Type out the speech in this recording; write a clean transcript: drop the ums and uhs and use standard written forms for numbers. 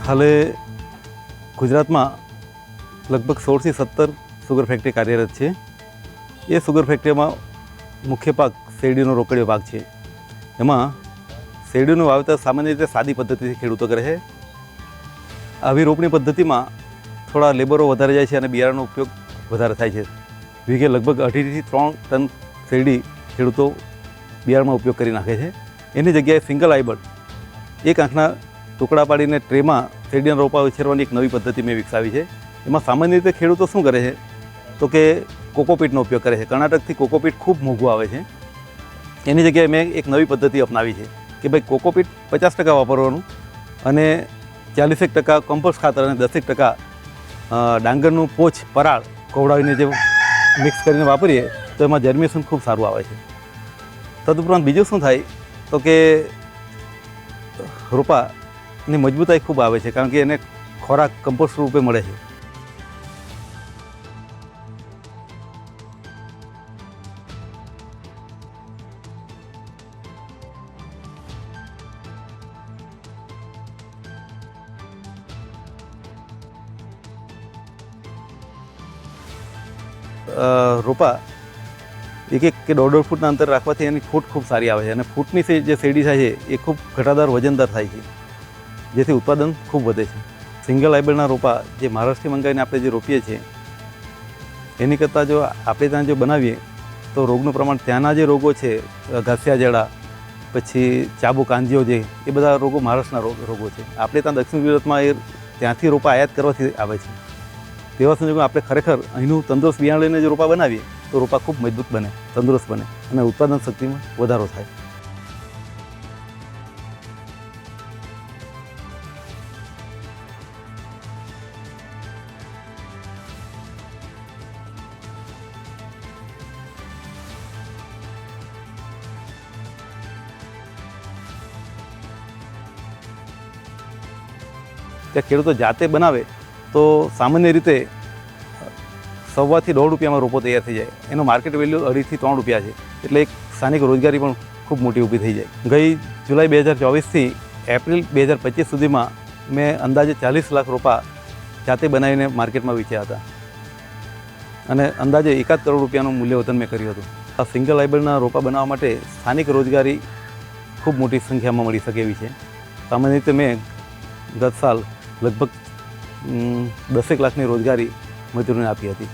હાલે ગુજરાતમાં લગભગ 16 થી 17 સુગર ફેક્ટરી કાર્યરત છે। એ સુગર ફેક્ટરીમાં મુખ્ય પાક શેરડીનો રોકડીયો પાક છે। એમાં શેરડીનું વાવેતર સામાન્ય રીતે સાદી પદ્ધતિથી ખેડૂતો કરે છે। આવી રોપણી પદ્ધતિમાં થોડા લેબરો વધારે જાય છે અને બિયારણનો ઉપયોગ વધારે થાય છે। વીઘે લગભગ 2.5 થી 3 ટન શેરડી ખેડૂતો બિયારણમાં ઉપયોગ કરી નાખે છે। એની જગ્યાએ સિંગલ આઈબડ એક આંખના ટુકડા પાડીને ટ્રેમાં શેરડીના રોપા ઉછેરવાની એક નવી પદ્ધતિ મેં વિકસાવી છે। એમાં સામાન્ય રીતે ખેડૂતો શું કરે છે તો કે કોકોપીટનો ઉપયોગ કરે છે। કર્ણાટકથી કોકોપીટ ખૂબ મોંઘું આવે છે। એની જગ્યાએ મેં એક નવી પદ્ધતિ અપનાવી છે કે ભાઈ કોકોપીટ 50% વાપરવાનું અને 40% કમ્પોસ્ટ ખાતર અને 10% ડાંગરનું પોચ પરાળ કોવડાવીને જે મિક્સ કરીને વાપરીએ તો એમાં જર્મિનેશન ખૂબ સારું આવે છે। તદુપરાંત બીજું શું થાય તો કે રોપાની મજબૂતાઈ ખૂબ આવે છે કારણ કે એને ખોરાક કમ્પોસ્ટ રૂપે મળે છે। રોપા 1 કે 1.5 ફૂટના અંતર રાખવાથી એની ફૂટ ખૂબ સારી આવે છે અને ફૂટની જે શેરડી થાય છે એ ખૂબ ઘટાદાર વજનદાર થાય છે, જેથી ઉત્પાદન ખૂબ વધે છે। સિંગલ હાઇબ્રિડના રોપા જે મહારાષ્ટ્રથી મંગાવીને આપણે જે રોપીએ છીએ એની કરતાં જો આપણે ત્યાં જો બનાવીએ તો રોગનું પ્રમાણ ત્યાંના જે રોગો છે ઘાસિયા જડા પછી ચાબુ કાંજીઓ જે એ બધા રોગો મહારાષ્ટ્રના રોગો છે। આપણે ત્યાં દક્ષિણ ગુજરાતમાં એ ત્યાંથી રોપા આયાત કરવાથી આવે છે। તેવા સંજોગોમાં આપણે ખરેખર અહીંનું તંદુરસ્ત બિયારણ લઈને જો રોપા બનાવીએ તો રોપા ખૂબ મજબૂત બને, તંદુરસ્ત બને અને ઉત્પાદન શક્તિમાં વધારો થાય। ત્યાં ખેડૂતો જાતે બનાવે તો સામાન્ય રીતે 1.25 થી 1.5 રૂપિયામાં રોપો તૈયાર થઈ જાય। એનો માર્કેટ વેલ્યુ 2.5 થી 3 રૂપિયા છે, એટલે એક સ્થાનિક રોજગારી પણ ખૂબ મોટી ઊભી થઈ જાય। ગઈ જુલાઈ 2024થી એપ્રિલ 2025 સુધીમાં મેં અંદાજે 40 લાખ રોપા જાતે બનાવીને માર્કેટમાં વેચ્યા હતા અને અંદાજે 1 કરોડ રૂપિયાનું મૂલ્યવર્ધન મેં કર્યું હતું। આ સિંગલ હાઇબ્રિડના રોપા બનાવવા માટે સ્થાનિક રોજગારી ખૂબ મોટી સંખ્યામાં મળી શકે એવી છે। સામાન્ય રીતે મેં ગત સાલ લગભગ 10 લાખની રોજગારી મજૂરોને આપી હતી।